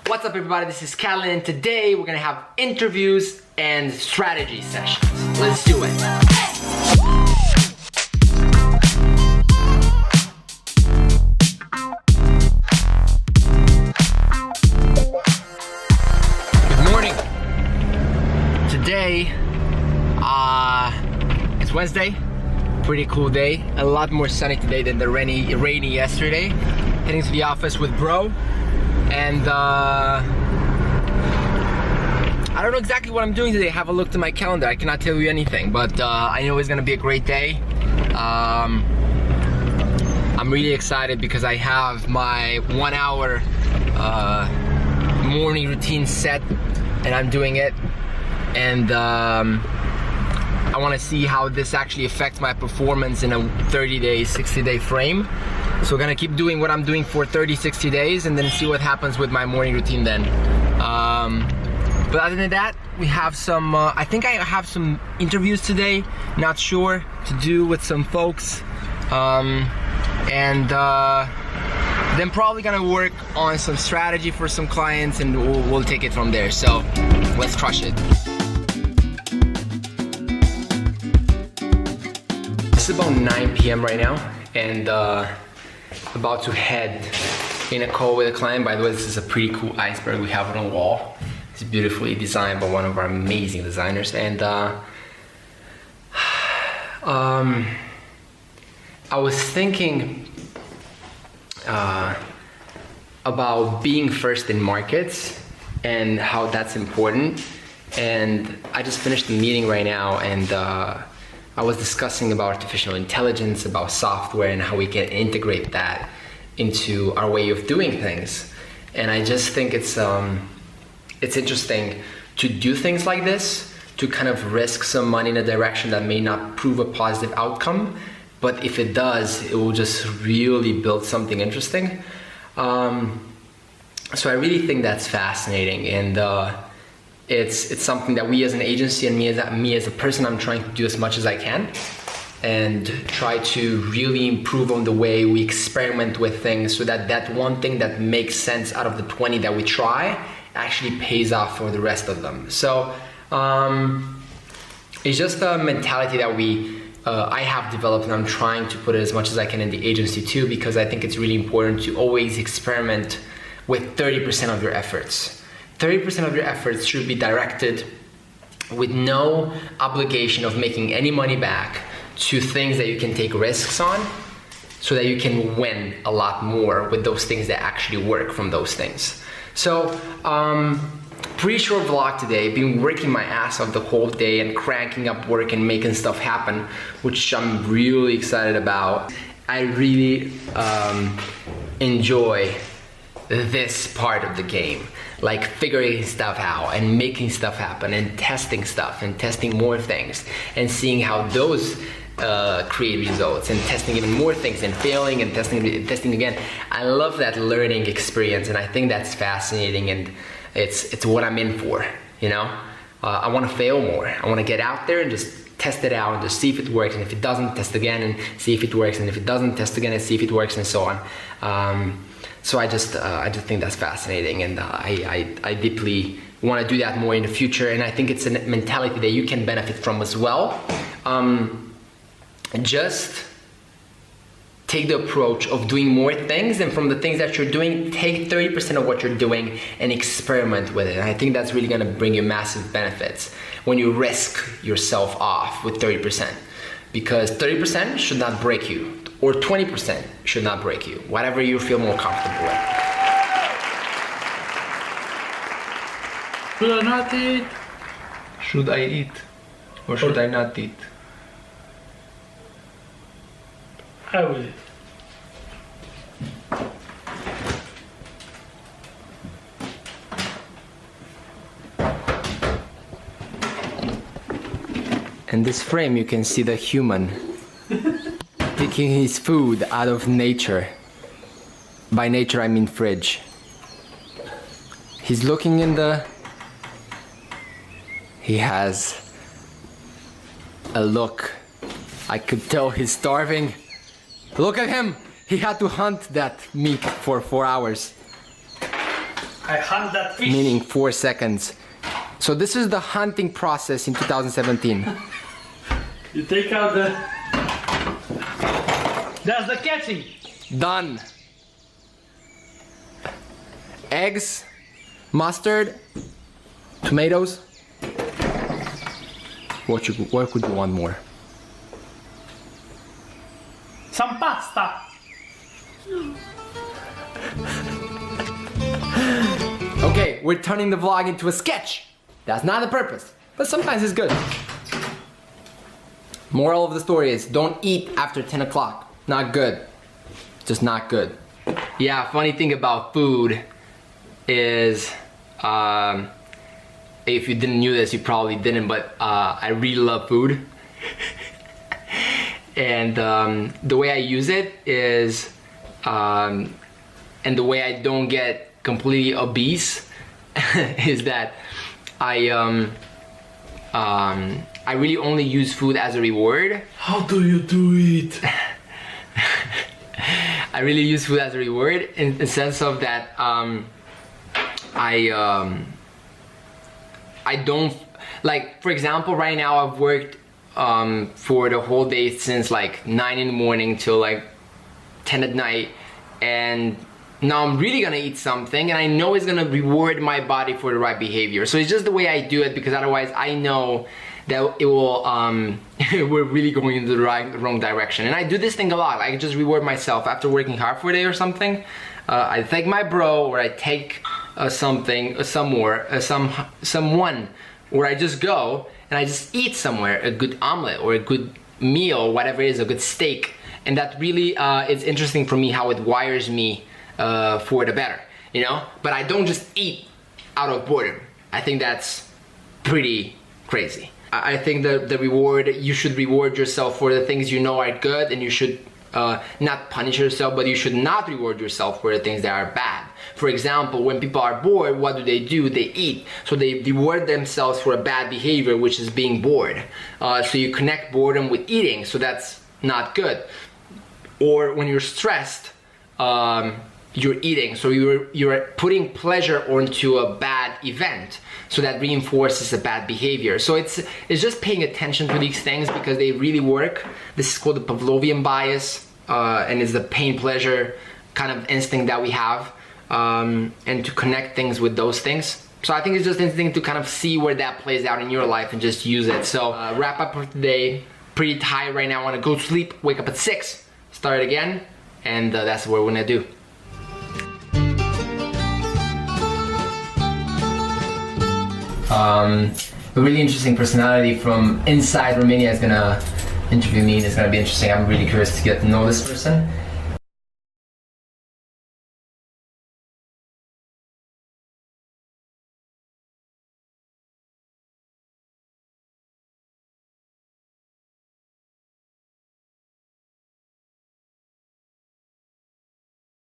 What's up everybody, this is Catalin and today we're gonna have interviews and strategy sessions. Let's do it. Good morning. Today, it's Wednesday. Pretty cool day. A lot more sunny today than the rainy yesterday. Heading to the office with bro. And I don't know exactly what I'm doing today. Have a look to my calendar. I cannot tell you anything, but I know it's gonna be a great day. I'm really excited because I have my 1 hour morning routine set and I'm doing it. And I wanna see how this actually affects my performance in a 30-day, 60-day frame. So we're gonna keep doing what I'm doing for 30, 60 days and then see what happens with my morning routine then. But other than that, we have some, I think I have some interviews today, not sure, to do with some folks. Then probably gonna work on some strategy for some clients and we'll take it from there. So let's crush it. It's about 9 p.m. right now and about to head in a call with a client. By the way, this is a pretty cool iceberg we have on the wall. It's beautifully designed by one of our amazing designers. And I was thinking about being first in markets and how that's important. And I just finished the meeting right now and I was discussing about artificial intelligence, about software and how we can integrate that into our way of doing things. And I just think it's interesting to do things like this, to kind of risk some money in a direction that may not prove a positive outcome, but if it does, it will just really build something interesting. So I really think that's fascinating, and it's something that we as an agency and me as a person, I'm trying to do as much as I can and try to really improve on the way we experiment with things so that that one thing that makes sense out of the 20 that we try actually pays off for the rest of them. So it's just a mentality that I have developed and I'm trying to put it as much as I can in the agency too, because I think it's really important to always experiment with 30% of your efforts. 30% of your efforts should be directed with no obligation of making any money back to things that you can take risks on so that you can win a lot more with those things that actually work from those things. So, pretty short vlog today. Been working my ass off the whole day and cranking up work and making stuff happen, which I'm really excited about. I really enjoy this part of the game, like figuring stuff out and making stuff happen and testing stuff and testing more things and seeing how those create results and testing even more things and failing and testing again. I love that learning experience and I think that's fascinating and it's what I'm in for, you know? I want to fail more. I want to get out there and just test it out and just see if it works, and if it doesn't, test again and see if it works, and if it doesn't, test again and see if it works, and so on. So I just think that's fascinating, and I deeply want to do that more in the future, and I think it's a mentality that you can benefit from as well. Just take the approach of doing more things, and from the things that you're doing, take 30% of what you're doing and experiment with it. And I think that's really going to bring you massive benefits when you risk yourself off with 30%, because 30% should not break you. Or 20% should not break you, whatever you feel more comfortable with. Should I not eat? Should I eat? Or should I not eat? I will eat. In this frame you can see the human taking his food out of nature. By nature I mean fridge. He's looking in the... He has a look. I could tell he's starving. Look at him! He had to hunt that meat for 4 hours. I hunt that fish. Meaning 4 seconds. So this is the hunting process in 2017. You take out the... That's the catching. Done. Eggs, mustard, tomatoes. What could you want more? Some pasta. Okay, we're turning the vlog into a sketch. That's not the purpose, but sometimes it's good. Moral of the story is don't eat after 10 o'clock. Not good. Just not good. Yeah, funny thing about food is, if you didn't know this, you probably didn't, but I really love food. And the way I use it is, and the way I don't get completely obese is that I really only use food as a reward. How do you do it? I really use food as a reward in the sense of that I don't, like, for example, right now I've worked for the whole day since like 9 in the morning till like 10 at night, and now I'm really gonna eat something and I know it's gonna reward my body for the right behavior. So it's just the way I do it, because otherwise I know that it will we're really going in the wrong direction. And I do this thing a lot. I just reward myself after working hard for a day or something. I thank my bro, or I take something somewhere, someone, or I just go and I just eat somewhere a good omelet or a good meal, whatever it is, a good steak. And that really is interesting for me, how it wires me for the better, you know? But I don't just eat out of boredom. I think that's pretty crazy. I think the reward, you should reward yourself for the things you know are good, and you should not punish yourself, but you should not reward yourself for the things that are bad. For example, when people are bored, what do? They eat. So they reward themselves for a bad behavior, which is being bored. So you connect boredom with eating, so that's not good. Or when you're stressed, you're eating, so you're putting pleasure onto a bad event, so that reinforces a bad behavior. So it's just paying attention to these things, because they really work. This is called the Pavlovian bias, and it's the pain-pleasure kind of instinct that we have, and to connect things with those things. So I think it's just interesting to kind of see where that plays out in your life and just use it. So wrap up for today. Pretty tired right now. I want to go to sleep, wake up at 6, start again, and that's what we're gonna do. A really interesting personality from inside Romania is gonna interview me, and it's gonna be interesting. I'm really curious to get to know this person.